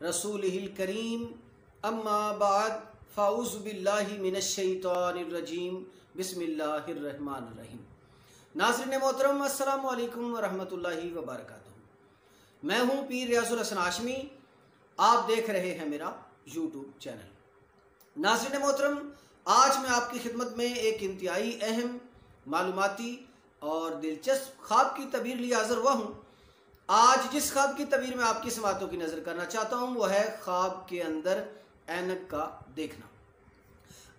रसूलिहिल करीम अम्मा बाद फ़ाऊज़ु बिल्लाहि मिनश शैतानिर रजीम बिस्मिल्लाहिर रहमानिर रहीम। नाज़रीन मोहतरम अस्सलामु अलैकुम व रहमतुल्लाहि व बरकातुहू। मैं हूँ पीर रियाजुल हसन हाशमी। आप देख रहे हैं मेरा यूट्यूब चैनल। नाज़रीन मोहतरम, आज मैं आपकी खिदमत में एक इंतहाई अहम मालूमाती और दिलचस्प ख्वाब की तबीर लिए हाज़िर हुआ हूँ। आज जिस ख्वाब की तबीर में आपकी समातों की नज़र करना चाहता हूँ वह है ख्वाब के अंदर ऐनक का देखना।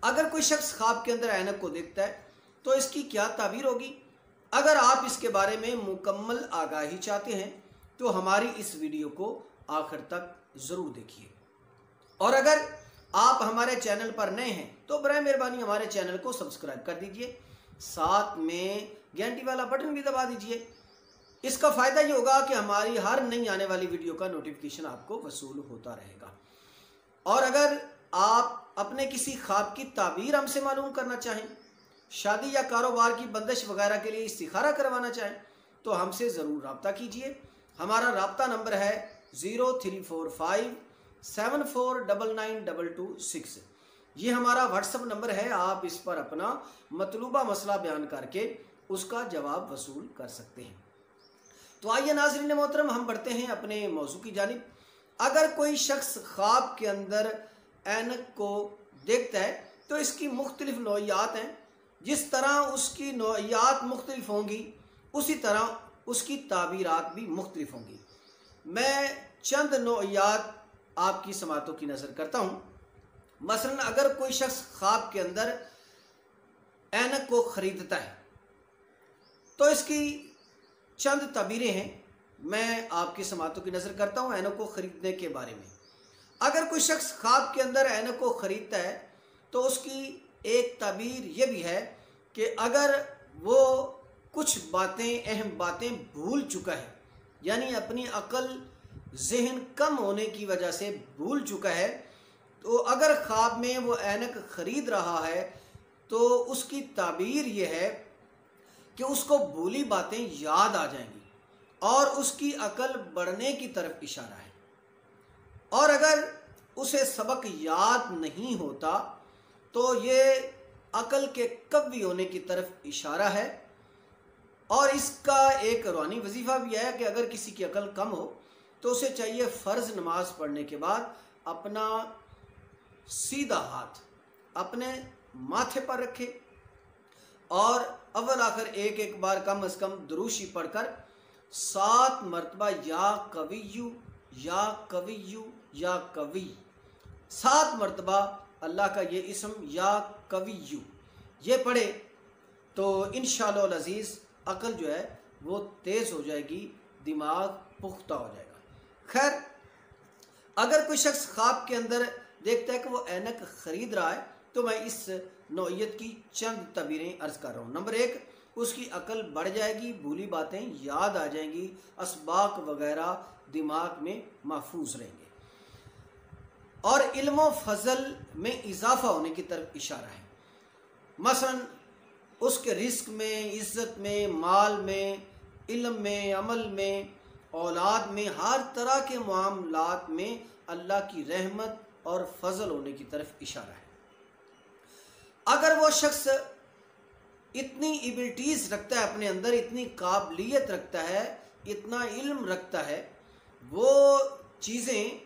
अगर कोई शख्स ख्वाब के अंदर ऐनक को देखता है तो इसकी क्या ताबीर होगी। अगर आप इसके बारे में मुकम्मल आगाही चाहते हैं तो हमारी इस वीडियो को आखिर तक ज़रूर देखिए। और अगर आप हमारे चैनल पर नए हैं तो बराए मेहरबानी हमारे चैनल को सब्सक्राइब कर दीजिए, साथ में घंटी वाला बटन भी दबा दीजिए। इसका फ़ायदा ये होगा कि हमारी हर नई आने वाली वीडियो का नोटिफिकेशन आपको वसूल होता रहेगा। और अगर आप अपने किसी ख्वाब की ताबीर हमसे मालूम करना चाहें, शादी या कारोबार की बंदिश वगैरह के लिए इस्तिखारा करवाना चाहें तो हमसे ज़रूर रब्ता कीजिए। हमारा रब्ता नंबर है 034574992226। ये हमारा व्हाट्सअप नंबर है। आप इस पर अपना मतलूबा मसला बयान करके उसका जवाब वसूल कर सकते हैं। तो आइए नाज़रीन मोहतरम, हम बढ़ते हैं अपने मौजू की जानिब। अगर कोई शख्स ख्वाब के अंदर ऐनक को देखता है तो इसकी मुख्तलिफ नौइयात हैं। जिस तरह उसकी नौइयात मुख्तलिफ होंगी उसी तरह उसकी ताबीरात भी मुख्तलिफ होंगी। मैं चंद नौइयात आपकी समातों की नज़र करता हूँ। मसलन अगर कोई शख्स ख्वाब के अंदर ऐनक को ख़रीदता है तो इसकी चंद ताबीरें हैं। मैं आपकी समातों की नज़र करता हूँ ऐनक को ख़रीदने के बारे में। अगर कोई शख्स ख्वाब के अंदर ऐनक को ख़रीदता है तो उसकी एक ताबीर ये भी है कि अगर वो कुछ बातें, अहम बातें भूल चुका है, यानी अपनी अकल जहन कम होने की वजह से भूल चुका है, तो अगर ख्वाब में वो ऐनक ख़रीद रहा है तो उसकी ताबीर ये है कि उसको भूली बातें याद आ जाएंगी और उसकी अकल बढ़ने की तरफ इशारा है। और अगर उसे सबक याद नहीं होता तो ये अकल के कवी होने की तरफ इशारा है। और इसका एक रूहानी वजीफ़ा भी है कि अगर किसी की अकल कम हो तो उसे चाहिए फ़र्ज़ नमाज पढ़ने के बाद अपना सीधा हाथ अपने माथे पर रखे और अव्वल आखिर एक बार कम अज़ कम दुरूशी पढ़कर 7 मरतबा या कविय्यु या कविय्यु या कवी 7 मरतबा अल्लाह का ये इसम या कविय्यु ये पढ़े तो इंशाअल्लाह अज़ीज़ अकल जो है वो तेज़ हो जाएगी, दिमाग पुख्ता हो जाएगा। खैर, अगर कोई शख्स ख्वाब के अंदर देखता है कि वो ऐनक ख़रीद रहा है तो मैं इस नौइयत की चंद तबीरें अर्ज़ कर रहा हूँ। नंबर 1, उसकी अकल बढ़ जाएगी, भूली बातें याद आ जाएंगी, असबाक वगैरह दिमाग में महफूज रहेंगे और इल्म व फजल में इजाफा होने की तरफ इशारा है। मसलन उसके रिस्क में, इज़्ज़त में, माल में, इल्म में, अमल में, औलाद में, हर तरह के मामलात में अल्लाह की रहमत और फजल होने की तरफ इशारा है। अगर वो शख्स इतनी एबिलिटीज़ रखता है अपने अंदर, इतनी काबिलियत रखता है, इतना इल्म रखता है, वो चीज़ें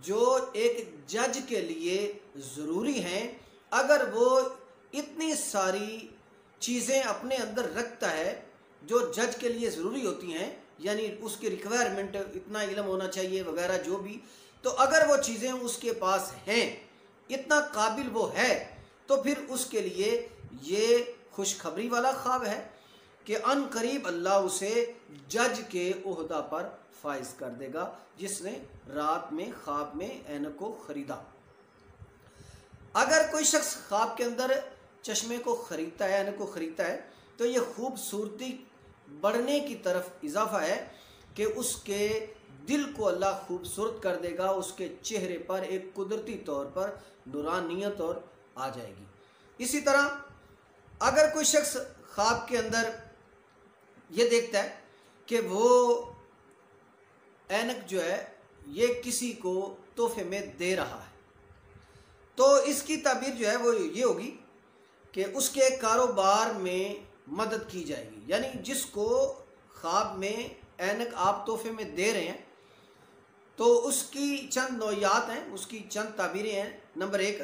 जो एक जज के लिए ज़रूरी हैं, अगर वो इतनी सारी चीज़ें अपने अंदर रखता है जो जज के लिए ज़रूरी होती हैं, यानी उसकी रिक्वायरमेंट इतना इल्म होना चाहिए वगैरह जो भी, तो अगर वो चीज़ें उसके पास हैं, इतना काबिल वो है, तो फिर उसके लिए ये खुशखबरी वाला ख्वाब है कि अन करीब अल्लाह उसे जज के ओहदा पर फाइज कर देगा जिसने रात में ख्वाब में ऐनक को ख़रीदा। अगर कोई शख्स ख्वाब के अंदर चश्मे को ख़रीदता है, ऐनक को ख़रीदता है, तो ये खूबसूरती बढ़ने की तरफ इजाफा है कि उसके दिल को अल्लाह खूबसूरत कर देगा, उसके चेहरे पर एक कुदरती तौर पर नूरानियत और आ जाएगी। इसी तरह अगर कोई शख्स ख्वाब के अंदर ये देखता है कि वो ऐनक जो है ये किसी को तोहफे में दे रहा है, तो इसकी ताबीर जो है वो ये होगी कि उसके कारोबार में मदद की जाएगी। यानी जिसको ख्वाब में ऐनक आप तोहफे में दे रहे हैं, तो उसकी चंद नौयात हैं, उसकी चंद ताबीरें हैं। नंबर 1,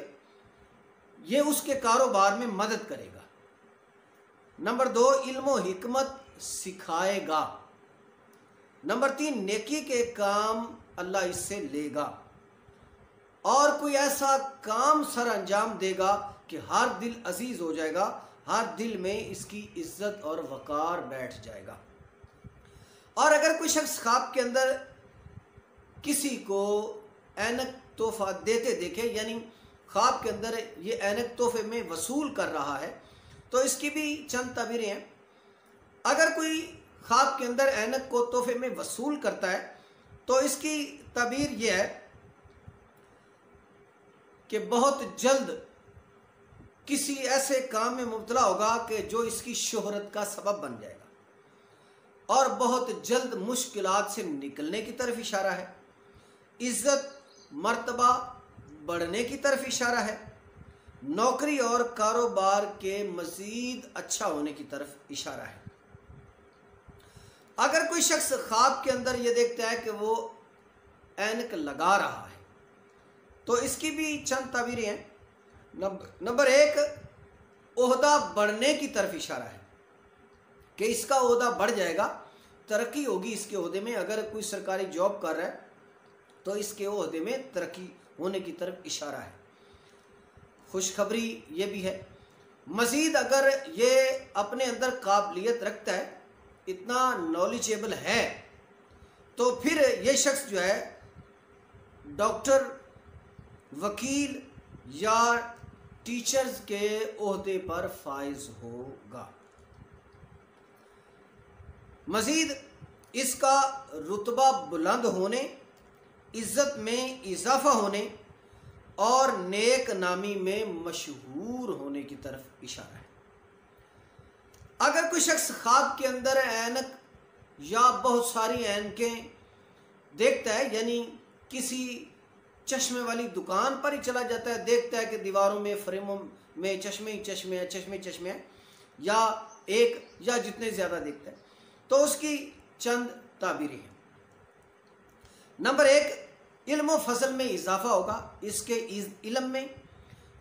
ये उसके कारोबार में मदद करेगा। नंबर 2, इल्म व हिकमत सिखाएगा। नंबर 3, नेकी के काम अल्लाह इससे लेगा और कोई ऐसा काम सर अंजाम देगा कि हर दिल अजीज हो जाएगा, हर दिल में इसकी इज्जत और वकार बैठ जाएगा। और अगर कोई शख्स ख्वाब के अंदर किसी को ऐनक तोहफा देते देखे, यानी ख्वाब के अंदर ये ऐनक तोहफे में वसूल कर रहा है, तो इसकी भी चंद ताबीरें हैं। अगर कोई ख्वाब के अंदर ऐनक को तोहफे में वसूल करता है, तो इसकी ताबीर ये है कि बहुत जल्द किसी ऐसे काम में मुब्तला होगा कि जो इसकी शोहरत का सबब बन जाएगा और बहुत जल्द मुश्किलात से निकलने की तरफ इशारा है। इज्जत मर्तबा बढ़ने की तरफ इशारा है। नौकरी और कारोबार के मज़ीद अच्छा होने की तरफ इशारा है। अगर कोई शख्स ख्वाब के अंदर ये देखता है कि वो ऐनक लगा रहा है, तो इसकी भी चंद ताबीरें हैं। नंबर 1, ओहदा बढ़ने की तरफ इशारा है कि इसका ओहदा बढ़ जाएगा, तरक्की होगी इसके ओहदे में। अगर कोई सरकारी जॉब कर रहा है तो इसके ओहदे में तरक्की होने की तरफ इशारा है। खुशखबरी ये भी है। मज़ीद अगर ये अपने अंदर काबिलियत रखता है, इतना नॉलेजेबल है, तो फिर ये शख्स जो है डॉक्टर, वकील या टीचर्स के ओहदे पर फाइज होगा। मज़ीद इसका रुतबा बुलंद होने, इज़्ज़त में इजाफा होने और नेक नामी में मशहूर होने की तरफ इशारा है। अगर कोई शख्स ख्वाब के अंदर ऐनक या बहुत सारी ऐनकें देखता है, यानी किसी चश्मे वाली दुकान पर ही चला जाता है, देखता है कि दीवारों में फ्रेमों में चश्मे ही चश्मे हैं, चश्मे हैं, या एक या जितने ज़्यादा देखता है, तो उसकी चंद ताबीरें हैं। नंबर 1, इल्म व फजल में इजाफा होगा, इसके इल्म में,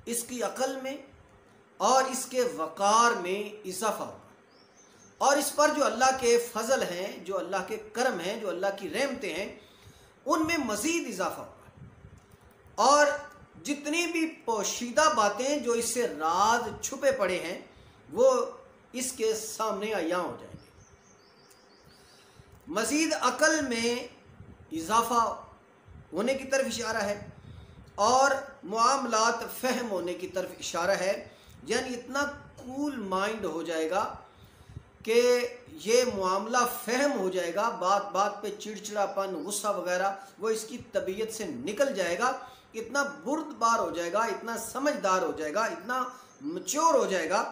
इसकी अकल में और इसके वकार में इजाफा होगा। और इस पर जो अल्लाह के फजल हैं, जो अल्लाह के करम हैं, जो अल्लाह की रहमतें हैं, उनमें मज़ीद इजाफा होगा। और जितनी भी पोशीदा बातें जो इससे राज छुपे पड़े हैं, वो इसके सामने आया हो जाएंगे। मज़ीद अकल में इजाफा होने की तरफ इशारा है और मामलात फ़हम होने की तरफ इशारा है। यानी इतना कूल माइंड हो जाएगा कि ये मामला फ़हम हो जाएगा, बात बात पे चिड़चिड़ापन, गुस्सा वगैरह वो इसकी तबीयत से निकल जाएगा। इतना बुर्दबार हो जाएगा, इतना समझदार हो जाएगा, इतना मैच्योर हो जाएगा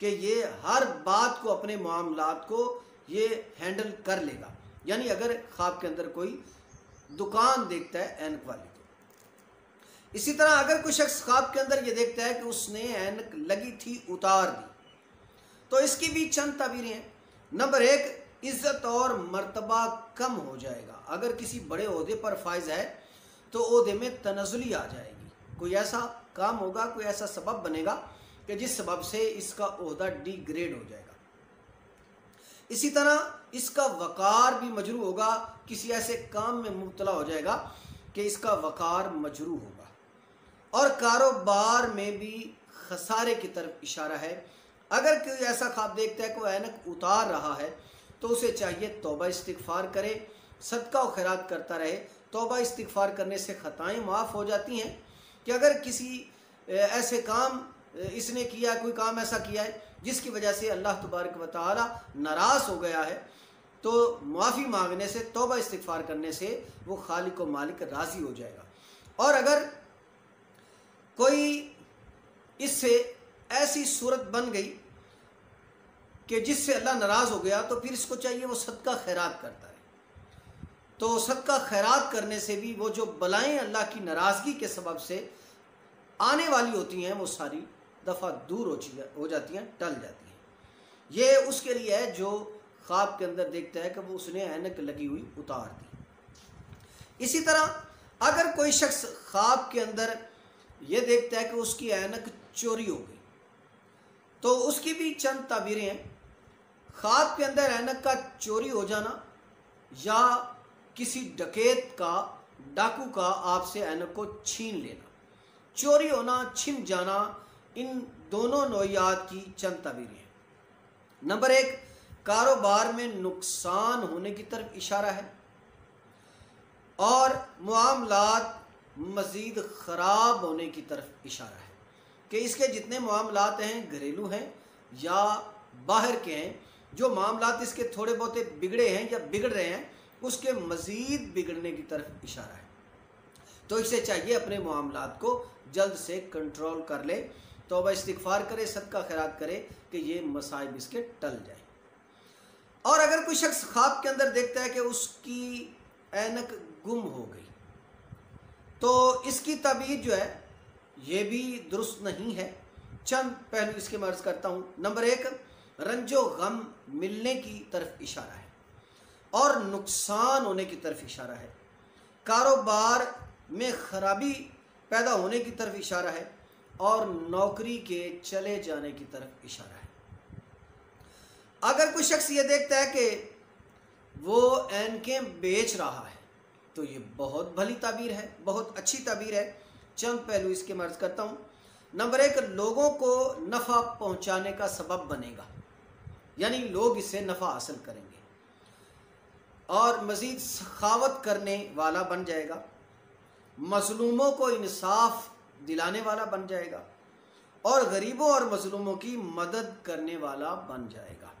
कि ये हर बात को, अपने मामलात को ये हैंडल कर लेगा। यानी अगर ख्वाब के अंदर कोई दुकान देखता है ऐनक वाली, तो इसी तरह अगर कोई शख्स ख्वाब के अंदर ये देखता है कि उसने ऐनक लगी थी उतार दी, तो इसकी भी चंद ताबीरें हैं। नंबर 1, इज्जत और मर्तबा कम हो जाएगा। अगर किसी बड़े ओहदे पर फाइज है तो ओहदे में तनज़ुली आ जाएगी। कोई ऐसा काम होगा, कोई ऐसा सबब बनेगा कि जिस सबब से इसका ओहदा डिग्रेड हो जाएगा। इसी तरह इसका वकार भी मजरू होगा, किसी ऐसे काम में मुब्तला हो जाएगा कि इसका वकार मजरू होगा। और कारोबार में भी खसारे की तरफ इशारा है। अगर कोई ऐसा ख्वाब देखता है कि वो ऐनक उतार रहा है, तो उसे चाहिए तौबा इस्तिगफार करे, सदका और खैरात करता रहे। तौबा इस्तिगफार करने से ख़ताएँ माफ़ हो जाती हैं। कि अगर किसी ऐसे काम इसने किया, कोई काम ऐसा किया है जिसकी वजह से अल्लाह तबारक व तआला नाराज़ हो गया है, तो माफ़ी मांगने से, तौबा इस्तिगफार करने से वो खालिक व मालिक राज़ी हो जाएगा। और अगर कोई इससे ऐसी सूरत बन गई कि जिससे अल्लाह नाराज़ हो गया, तो फिर इसको चाहिए वो सदका खैरात करता है। तो सदका खैरात करने से भी वो जो बलाएं अल्लाह की नाराज़गी के सबब से आने वाली होती हैं वो सारी दफ़ा दूर हो जाती हैं, टल जाती हैं। ये उसके लिए है जो ख्वाब के अंदर देखता है कि वो उसने ऐनक लगी हुई उतार दी। इसी तरह अगर कोई शख्स ख्वाब के अंदर ये देखता है कि उसकी ऐनक चोरी हो गई, तो उसकी भी चंद ताबीरें हैं। ख्वाब के अंदर ऐनक का चोरी हो जाना या किसी डकैत का, डाकू का आपसे ऐनक को छीन लेना, चोरी होना, छिन जाना, इन दोनों नौइयात की चंद ताबीरें हैं। नंबर 1, कारोबार में नुकसान होने की तरफ इशारा है और मामलात मज़ीद ख़राब होने की तरफ इशारा है कि इसके जितने मामलात हैं, घरेलू हैं या बाहर के हैं, जो मामलात इसके थोड़े बहुते बिगड़े हैं या बिगड़ रहे हैं, उसके मज़ीद बिगड़ने की तरफ इशारा है। तो इसे चाहिए अपने मामलात को जल्द से कंट्रोल कर ले, तौबा इस्तिग़फ़ार करे, सदका खैरात करे कि ये मसाइब इसके टल जाए। और अगर कोई शख्स ख्वाब के अंदर देखता है कि उसकी ऐनक गुम हो गई, तो इसकी ताबीर जो है ये भी दुरुस्त नहीं है। चंद पहलू इसके मर्ज करता हूँ। नंबर 1, रंजो गम मिलने की तरफ इशारा है और नुकसान होने की तरफ इशारा है। कारोबार में खराबी पैदा होने की तरफ इशारा है और नौकरी के चले जाने की तरफ इशारा है। अगर कोई शख्स ये देखता है कि वो ऐनकें बेच रहा है, तो ये बहुत भली ताबीर है, बहुत अच्छी ताबीर है। चंद पहलू इसके मर्ज करता हूँ। नंबर 1, लोगों को नफ़ा पहुँचाने का सबब बनेगा, यानी लोग इससे नफ़ा हासिल करेंगे और मज़ीद सखावत करने वाला बन जाएगा, मज़लूमों को इंसाफ दिलाने वाला बन जाएगा और गरीबों और मज़लूमों की मदद करने वाला बन जाएगा।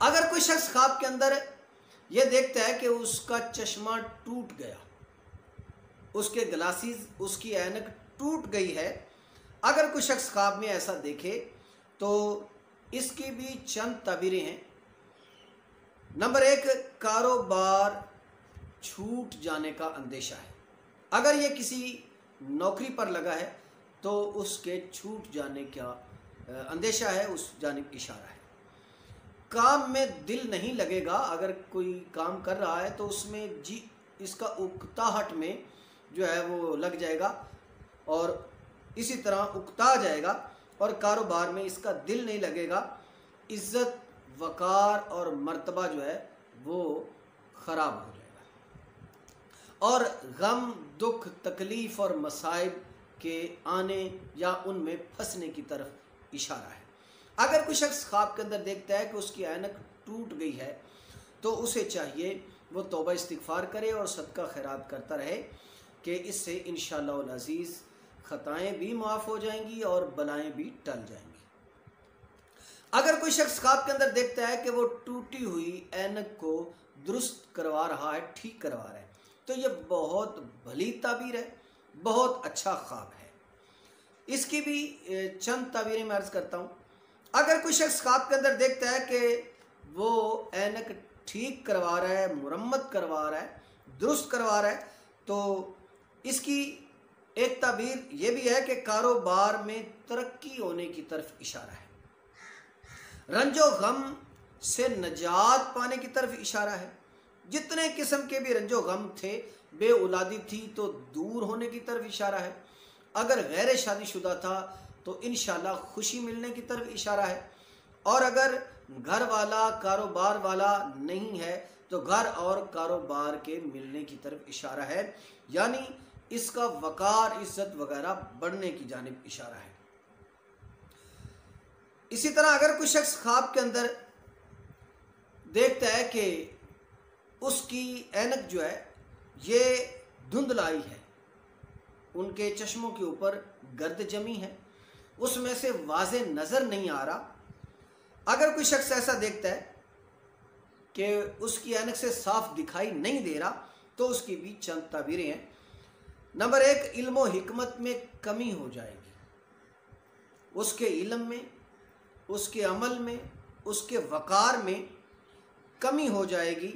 अगर कोई शख्स ख्वाब के अंदर यह देखता है कि उसका चश्मा टूट गया, उसके ग्लासेस, उसकी ऐनक टूट गई है, अगर कोई शख्स ख्वाब में ऐसा देखे तो इसकी भी चंद ताबीरें हैं। नंबर 1, कारोबार छूट जाने का अंदेशा है। अगर ये किसी नौकरी पर लगा है तो उसके छूट जाने का अंदेशा है, उस जानिब इशारा है। काम में दिल नहीं लगेगा, अगर कोई काम कर रहा है तो उसमें जी इसका उकताहट में जो है वो लग जाएगा और इसी तरह उकता जाएगा और कारोबार में इसका दिल नहीं लगेगा, इज़्ज़त, वक़ार और मर्तबा जो है वो ख़राब हो जाएगा और गम, दुख, तकलीफ़ और मसाइब के आने या उनमें फंसने की तरफ इशारा है। अगर कोई शख्स ख्वाब के अंदर देखता है कि उसकी ऐनक टूट गई है तो उसे चाहिए वो तौबा इस्तिग़फ़ार करे और सदका खैरात करता रहे कि इससे इंशाअल्लाह अज़ीज़ ख़ताएँ भी माफ़ हो जाएंगी और बलाएँ भी टल जाएंगी। अगर कोई शख्स ख्वाब के अंदर देखता है कि वो टूटी हुई ऐनक को दुरुस्त करवा रहा है, ठीक करवा रहा है, तो ये बहुत भली ताबीर है, बहुत अच्छा ख्वाब है। इसकी भी चंद ताबीरें मैं अर्ज़ करता हूँ। अगर कोई शख्स ख्वाब के अंदर देखता है कि वो ऐनक ठीक करवा रहा है, मुरम्मत करवा रहा है, दुरुस्त करवा रहा है, तो इसकी एक ताबीर ये भी है कि कारोबार में तरक्की होने की तरफ इशारा है, रंजो गम से नजात पाने की तरफ इशारा है। जितने किस्म के भी रंजो गम थे, बे औलादी थी तो दूर होने की तरफ इशारा है, अगर गैर शादीशुदा था तो इंशाल्लाह खुशी मिलने की तरफ इशारा है और अगर घर वाला, कारोबार वाला नहीं है तो घर और कारोबार के मिलने की तरफ इशारा है, यानी इसका वक़ार, इज़्ज़त वगैरह बढ़ने की जानिब इशारा है। इसी तरह अगर कोई शख्स ख्वाब के अंदर देखता है कि उसकी ऐनक जो है ये धुंधलाई है, उनके चश्मों के ऊपर गर्द जमी है, उसमें से वाज़े नज़र नहीं आ रहा, अगर कोई शख्स ऐसा देखता है कि उसकी ऐनक से साफ दिखाई नहीं दे रहा तो उसकी भी चंद ताबीरें हैं। नंबर 1, इल्म व हिकमत में कमी हो जाएगी, उसके इल्म में, उसके अमल में, उसके वक़ार में कमी हो जाएगी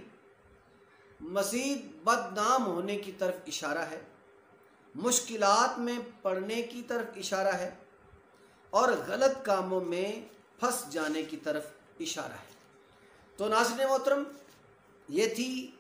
मज़ीद बदनाम होने की तरफ इशारा है, मुश्किलात में पड़ने की तरफ इशारा है और गलत कामों में फंस जाने की तरफ इशारा है। तो नाज़रीन मोहतरम, ये थी